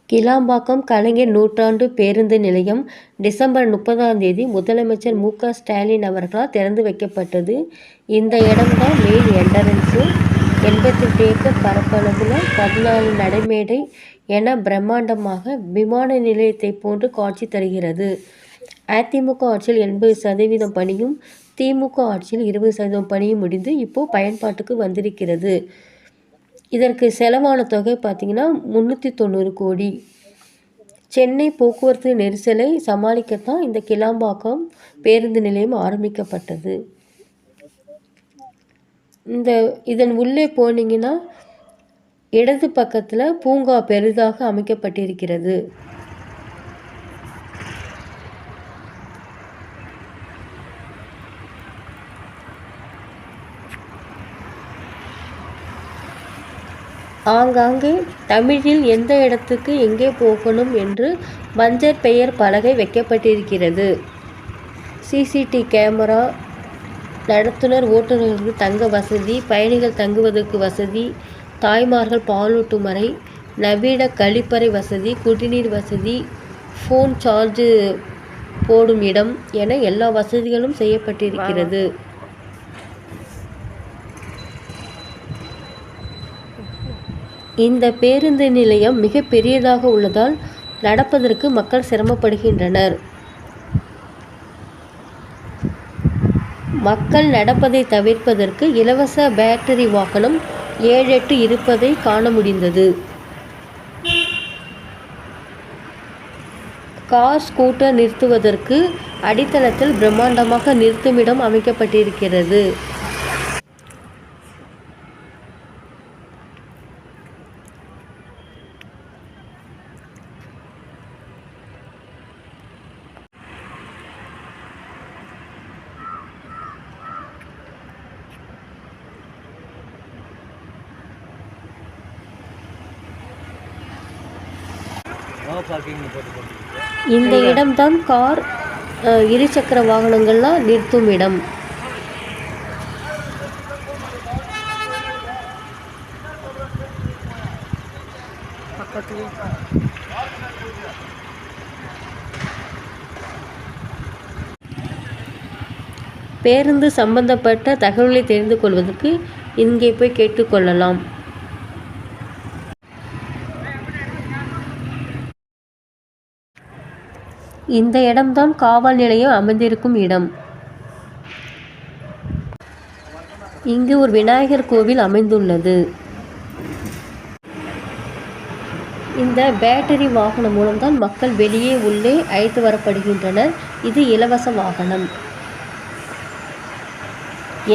கிளாம்பாக்கம் கலைஞர் நூற்றாண்டு பேருந்து நிலையம் டிசம்பர் 30ஆம் தேதி முதலமைச்சர் மு.க.ஸ்டாலின் அவர்களால் திறந்து வைக்கப்பட்டது. இந்த இடம்தான் மெயின் என்ட்ரன்ஸு. 88 ஏக்கர் பரப்பளவில் 14 நடைமேடை என பிரம்மாண்டமாக விமான நிலையத்தை போன்று காட்சி தருகிறது. அதிமுக ஆட்சியில் 80% பணியும், திமுக ஆட்சியில் 20% பணியும் முடிந்து இப்போ பயன்பாட்டுக்கு வந்திருக்கிறது. இதற்கு செலவான தொகை பார்த்திங்கன்னா 390 கோடி. சென்னை போக்குவரத்து நெரிசலை சமாளிக்கத்தான் இந்த கிளாம்பாக்கம் பேருந்து நிலையம் ஆரம்பிக்கப்பட்டது. இதன் உள்ளே போனீங்கன்னா இடது பக்கத்தில் பூங்கா பெரிதாக அமைக்கப்பட்டிருக்கிறது. ஆங்காங்கே தமிழில் எந்த இடத்துக்கு எங்கே போகணும் என்று மஞ்சள் பெயர் பலகை வைக்கப்பட்டிருக்கிறது. சிசிடி கேமரா, நடத்துனர் ஓட்டுநர்களுக்கு தங்க வசதி, பயணிகள் தங்குவதற்கு வசதி, தாய்மார்கள் பாலூட்டும் அறை, நவீன கழிப்பறை வசதி, குடிநீர் வசதி, ஃபோன் சார்ஜ் போடும் இடம் என எல்லா வசதிகளும் செய்யப்பட்டிருக்கிறது. இந்த பேருந்து நிலையம் மிக பெரியதாக உள்ளதால் நடப்பதற்கு மக்கள் சிரமப்படுகின்றனர். மக்கள் நடப்பதை தவிர்ப்பதற்கு இலவச பேட்டரி வாகனம் 7-8 இருப்பதை காண முடிந்தது. கார், ஸ்கூட்டர் நிறுத்துவதற்கு அடித்தளத்தில் பிரம்மாண்டமாக நிறுத்துமிடம் அமைக்கப்பட்டிருக்கிறது. இந்த இடம்தான் கார், இருசக்கர வாகனங்கள்லாம் நிறுத்தும் இடம். பேருந்து சம்பந்தப்பட்ட தகவலை தெரிந்து கொள்வதற்கு இங்கே போய் கேட்டுக்கொள்ளலாம். இந்த இடம்தான் காவல் நிலையம் அமைந்திருக்கும் இடம். இங்கு ஒரு விநாயகர் கோவில் அமைந்துள்ளது. இந்த பேட்டரி வாகனம் மூலம்தான் மக்கள் வெளியே உள்ளே அழைத்து வரப்படுகின்றனர். இது இலவச வாகனம்.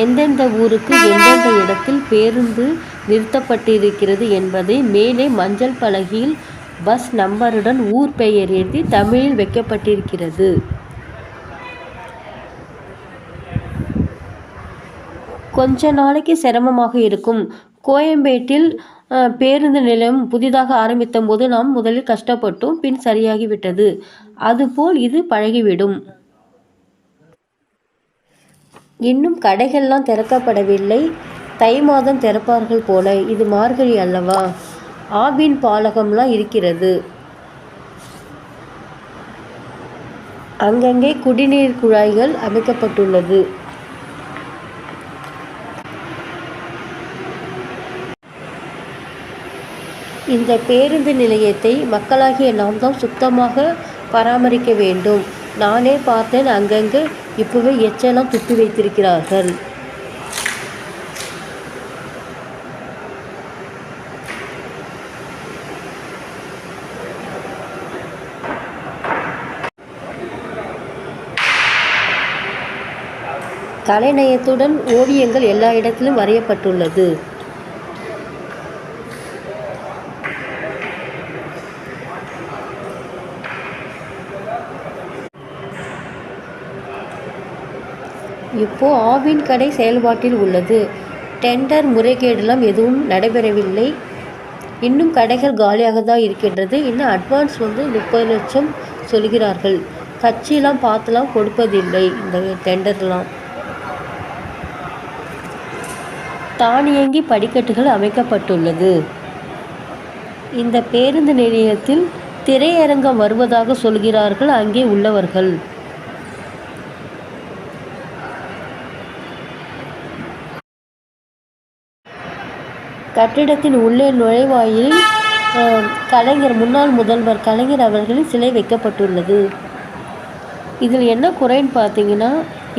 எந்தெந்த ஊருக்கு எந்தெந்த இடத்தில் பேருந்து நிறுத்தப்பட்டிருக்கிறது என்பதை மேலே மஞ்சள் பலகையில் பஸ் நம்பருடன் ஊர் பெயர் எழுதி தமிழில் வைக்கப்பட்டிருக்கிறது. கொஞ்ச நாளைக்கு சிரமமாக இருக்கும். கோயம்பேட்டில் பேருந்து நிலையம் புதிதாக ஆரம்பித்த போது நாம் முதலில் கஷ்டப்பட்டோம், பின் சரியாகிவிட்டது. அதுபோல் இது பழகிவிடும். இன்னும் கடைகள்லாம் திறக்கப்படவில்லை. தை மாதம் திறப்பார்கள் போல. இது மார்கழி அல்லவா? ஆவின் பாலகம்லாம் இருக்கிறது. அங்கங்கே குடிநீர் குழாய்கள் அமைக்கப்பட்டுள்ளது. இந்த பேருந்து நிலையத்தை மக்களாகிய நாம் தான் சுத்தமாக பராமரிக்க வேண்டும். நானே பார்த்தேன், அங்கங்கே இப்போவே எச்செல்லாம் துப்பி வைத்திருக்கிறார்கள். கலைநயத்துடன் ஓவியங்கள் எல்லா இடத்திலும் வரையப்பட்டுள்ளது. இப்போ ஆவின் கடை செயல்பாட்டில் உள்ளது. டெண்டர் முறைகேடெல்லாம் எதுவும் நடைபெறவில்லை. இன்னும் கடைகள் காலியாக தான் இருக்கின்றது. இன்னும் அட்வான்ஸ் 30 லட்சம் சொல்கிறார்கள். கட்சியெல்லாம் பார்த்துலாம் கொடுப்பதில்லை இந்த டெண்டர்லாம். தானியங்கி படிக்கட்டுகள் அமைக்கப்பட்டுள்ளது. இந்த பேருந்து நிலையத்தில் திரையரங்கம் வருவதாக சொல்கிறார்கள் அங்கே உள்ளவர்கள். கட்டிடத்தின் உள்ளே நுழைவாயிலில் முன்னாள் முதல்வர் கலைஞர் அவர்களின் சிலை வைக்கப்பட்டுள்ளது. இதில் என்ன குறைன்னு பார்த்தீங்கன்னா,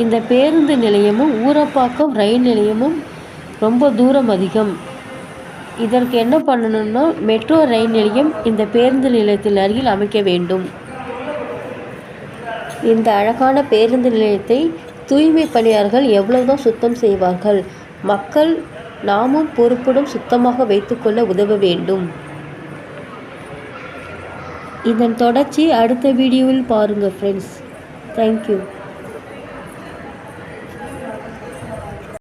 இந்த பேருந்து நிலையமும் ஊரப்பாக்கம் ரயில் நிலையமும் ரொம்ப தூரம் அதிகம். இதற்கு என்ன பண்ணணும்னா, மெட்ரோ ரயில் நிலையம் இந்த பேருந்து நிலையத்தில் அருகில் அமைக்க வேண்டும். இந்த அழகான பேருந்து நிலையத்தை தூய்மை பணியாளர்கள் எவ்வளவுதான் சுத்தம் செய்வார்கள். மக்கள் நாமும் பொறுப்புடன் சுத்தமாக வைத்துக்கொள்ள உதவ வேண்டும். இதன் தொடர்ச்சி அடுத்த வீடியோவில் பாருங்கள் ஃப்ரெண்ட்ஸ். தேங்க்யூ.